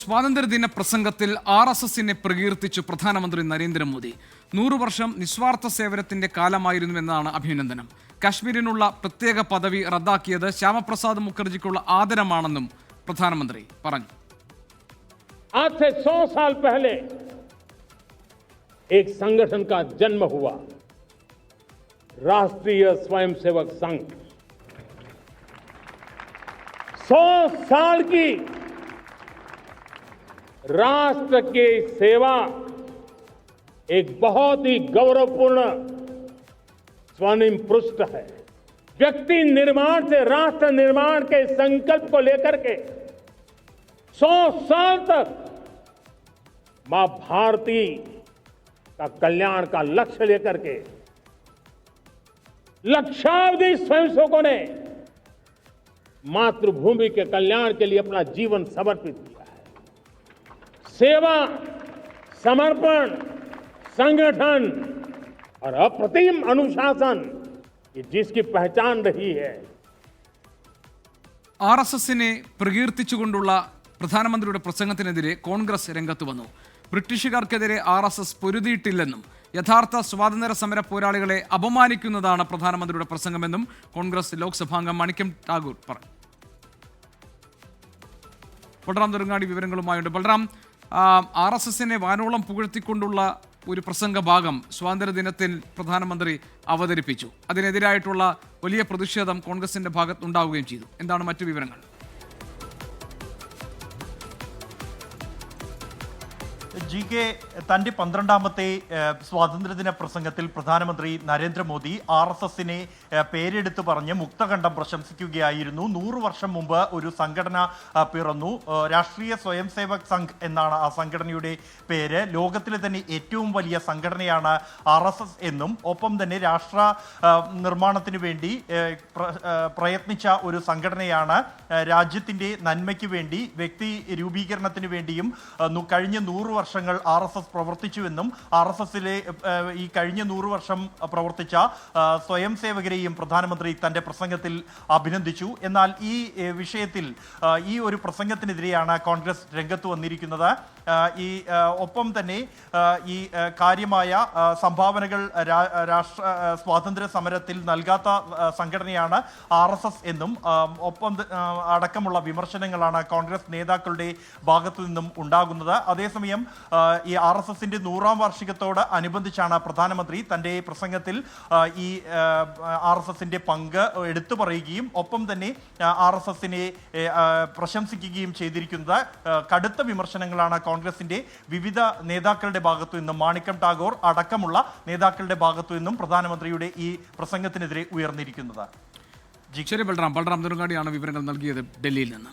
സ്വാതന്ത്ര്യദിന പ്രസംഗത്തിൽ RSSനെ പ്രകീർത്തിച്ചു പ്രധാനമന്ത്രി നരേന്ദ്രമോദി. 100 വർഷം നിസ്വാർത്ഥ സേവനത്തിന്റെ കാലമായിരുന്നുവെന്നാണ് അഭിനന്ദനം. കാശ്മീരിനുള്ള പ്രത്യേക പദവി റദ്ദാക്കിയത് ശ്യാമപ്രസാദ് മുഖർജിക്കുള്ള ആദരമാണെന്നും പ്രധാനമന്ത്രി പറഞ്ഞു. आज से 100 साल पहले एक संगठन का जन्म हुआ, राष्ट्रीय स्वयंसेवक संघ. 100 साल की राष्ट्र की सेवा एक बहुत ही गौरवपूर्ण स्वर्णिम पृष्ठ है. व्यक्ति निर्माण से राष्ट्र निर्माण के संकल्प को लेकर के 100 साल तक मां भारती का कल्याण का लक्ष्य लेकर के लक्षावधि स्वयंसेवकों ने मातृभूमि के कल्याण के लिए अपना जीवन समर्पित किया है. सेवा, समर्पण, संगठन और अप्रतिम अनुशासन ये जिसकी पहचान रही है. RSSനെ പ്രകീർത്തിച്ചുകൊണ്ടുള്ള പ്രധാനമന്ത്രിയുടെ പ്രസംഗത്തിനെതിരെ കോൺഗ്രസ് രംഗത്ത് വന്നു. ബ്രിട്ടീഷുകാർക്കെതിരെ RSS പൊരുതിയിട്ടില്ലെന്നും യഥാർത്ഥ സ്വാതന്ത്ര്യ സമര പോരാളികളെ അപമാനിക്കുന്നതാണ് പ്രധാനമന്ത്രിയുടെ പ്രസംഗമെന്നും കോൺഗ്രസ് ലോക്സഭാംഗം മണിക്കം ടാഗോർ പറഞ്ഞു. ബൽറാം നെടുങ്ങാടി വിവരങ്ങളുമായുണ്ട്. ബൽറാം, RSSനെ വാനോളം പുകഴ്ത്തിക്കൊണ്ടുള്ള ഒരു പ്രസംഗ ഭാഗം സ്വാതന്ത്ര്യദിനത്തിൽ പ്രധാനമന്ത്രി അവതരിപ്പിച്ചു. അതിനെതിരായിട്ടുള്ള വലിയ പ്രതിഷേധം കോൺഗ്രസിന്റെ ഭാഗത്തുണ്ടാവുകയും ചെയ്തു. എന്താണ് മറ്റു വിവരങ്ങൾ? GK തൻ്റെ 12ാമത്തെ സ്വാതന്ത്ര്യദിന പ്രസംഗത്തിൽ പ്രധാനമന്ത്രി നരേന്ദ്രമോദി RSSനെ പേരെടുത്ത് പറഞ്ഞ് മുക്തകണ്ഠം പ്രശംസിക്കുകയായിരുന്നു. 100 വർഷം മുമ്പ് ഒരു സംഘടന പിറന്നു. രാഷ്ട്രീയ സ്വയംസേവക് സംഘ് എന്നാണ് ആ സംഘടനയുടെ പേര്. ലോകത്തിലെ തന്നെ ഏറ്റവും വലിയ സംഘടനയാണ് RSS എന്നും ഒപ്പം തന്നെ രാഷ്ട്ര നിർമ്മാണത്തിന് വേണ്ടി പ്രയത്നിച്ച ഒരു സംഘടനയാണ്. രാജ്യത്തിൻ്റെ നന്മയ്ക്ക് വേണ്ടി, വ്യക്തി രൂപീകരണത്തിന് വേണ്ടിയും കഴിഞ്ഞ 100 വർഷങ്ങൾ RSS പ്രവർത്തിച്ചുവെന്നും RSSലെ ഈ കഴിഞ്ഞ 100 വർഷം പ്രവർത്തിച്ച സ്വയം സേവകരെയും പ്രധാനമന്ത്രി തൻ്റെ പ്രസംഗത്തിൽ അഭിനന്ദിച്ചു. എന്നാൽ ഈ വിഷയത്തിൽ ഈ ഒരു പ്രസംഗത്തിനെതിരെയാണ് കോൺഗ്രസ് രംഗത്ത് വന്നിരിക്കുന്നത്. ഒപ്പം തന്നെ ഈ കാര്യമായ സംഭാവനകൾ രാഷ്ട്ര സ്വാതന്ത്ര്യ സമരത്തിൽ നൽകാത്ത സംഘടനയാണ് RSS എന്നും ഒപ്പം അടക്കമുള്ള വിമർശനങ്ങളാണ് കോൺഗ്രസ് നേതാക്കളുടെ ഭാഗത്തു നിന്നും ഉണ്ടാകുന്നത്. അതേസമയം ഈ RSSന്റെ 100ാം വാർഷികത്തോട് അനുബന്ധിച്ചാണ് പ്രധാനമന്ത്രി തൻ്റെ പ്രസംഗത്തിൽ ഈ RSSന്റെ പങ്ക് എടുത്തു പറയുകയും ഒപ്പം തന്നെ RSSനെ പ്രശംസിക്കുകയും ചെയ്തിരിക്കുന്നത്. കടുത്ത വിമർശനങ്ങളാണ് കോൺഗ്രസിന്റെ വിവിധ നേതാക്കളുടെ ഭാഗത്തു നിന്നും, മാണിക്കം ടാഗോർ അടക്കമുള്ള നേതാക്കളുടെ ഭാഗത്തു നിന്നും പ്രധാനമന്ത്രിയുടെ ഈ പ്രസംഗത്തിനെതിരെ ഉയർന്നിരിക്കുന്നത്. ശരി ബൽറാം നെടുങ്ങാടിയാണ് വിവരങ്ങൾ നൽകിയത് ഡൽഹിയിൽ നിന്ന്.